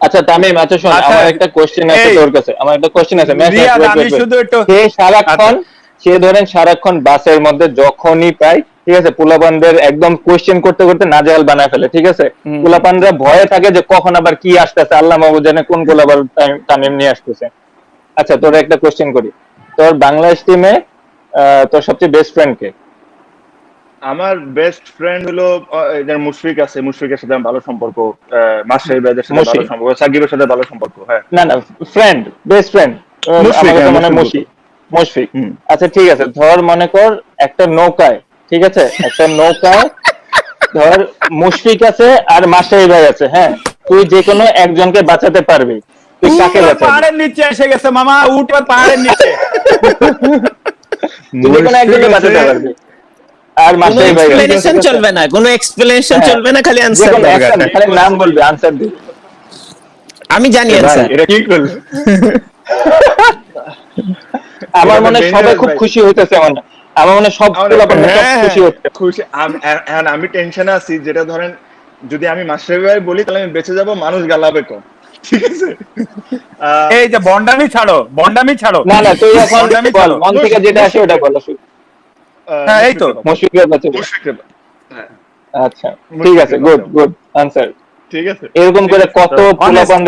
আচ্ছা তামিম, আচ্ছা শোন, আচ্ছা, আমার একটা কোশ্চেন আছে এই তোর কাছে, আমার একটা কোশ্চেন আছে। রিয়াদ, আমি শুধু একটু সে সারাক্ষণ, আচ্ছা সে ধরেন সারাক্ষণ বাসের মধ্যে যখনই পাই, ঠিক আছে, পোলাপানদের একদম কোশ্চেন করতে করতে নাজেহাল বানায় ফেলে, ঠিক আছে। পোলাপানরা ভয়ে থাকে যে কখন আবার কি আসতেছে, আল্লাহ মাহবুব জানে কোন গোল আবার তামিম নিয়ে আসতেছে। আচ্ছা তোর একটা কোশ্চেন করি, তোর বাংলাদেশ টিমে তোর সবচেয়ে বেস্ট ফ্রেন্ড কে? আমার বেস্ট ফ্রেন্ড হলো এদের মুশফিক আছে, মুশফিকের সাথে আমার ভালো সম্পর্ক। মাশরাফি ভাইদের সাথে ভালো মুশি? সম্পর্ক, সাকিবের সাথে ভালো সম্পর্ক। হ্যাঁ, না না, ফ্রেন্ড, বেস্ট ফ্রেন্ড। আমার মুশফিক, কাছে হ্যাঁ মনে হয় মুশফিক মুশি, বলবো। মুশফিক। হুম। আচ্ছা ঠিক আছে, ধর মনে কর একটা নৌকায়, ঠিক আছে, একটা নৌকায় ধর মুশফিক আছে আর মাস্টারি ভাই আছে, হ্যাঁ, তুই যে কোনো একজনকে বাঁচাতে পারবি, তুই কাকে উঠ, বাঁচাবি? পাহাড়ের নিচে এসে গেছে মামা, উঠ পাহাড়ের নিচে। তুই যে কোনো মুশফিক একজনকে আছে, বাঁচাতে পারবি, আর কোনো মাস্টারি ভাই আছে, এক্সপ্লেনেশন ঠিক আছে? চলবে না, কোনো এক্সপ্লেনেশন হ্যাঁ, চলবে না, খালি যে আনসার কোনো দরকার। একটা না, খালি নাম বলবি, আনসার দিবি। আমি জানি ভাই আনসার। এটা কি করলো? আমার এটা তো মনে হয় সবাই dangerous খুব ভাই। খুশি হইতেছে, আমার মনে হয় সব পোলাপানরা সব হ্যাঁ, খুশি হচ্ছে। খুশি এখন আমি টেনশনে আছি, যেটা ধরেন যদি আমি মাস্টার ভাই বলি তাহলে আমি বেঁচে যাব, মানুষ গালাবে কম, ঠিক আছে। এই যে বন্ডামি ছাড়ো, বন্ডামি ছাড়ো, না না, তুই এখন বন্ডামি বল, ছাড়ো। মন থেকে যেটা আসে ওটা বল। হ্যাঁ, এই তো। মুশফিকের বাঁচাবি? মুশফিক, হ্যাঁ আচ্ছা ঠিক আছে, গুড গুড আনসার। ঠিক আছে, এরকম ঠিক করে আছে, কত তো পোলাপান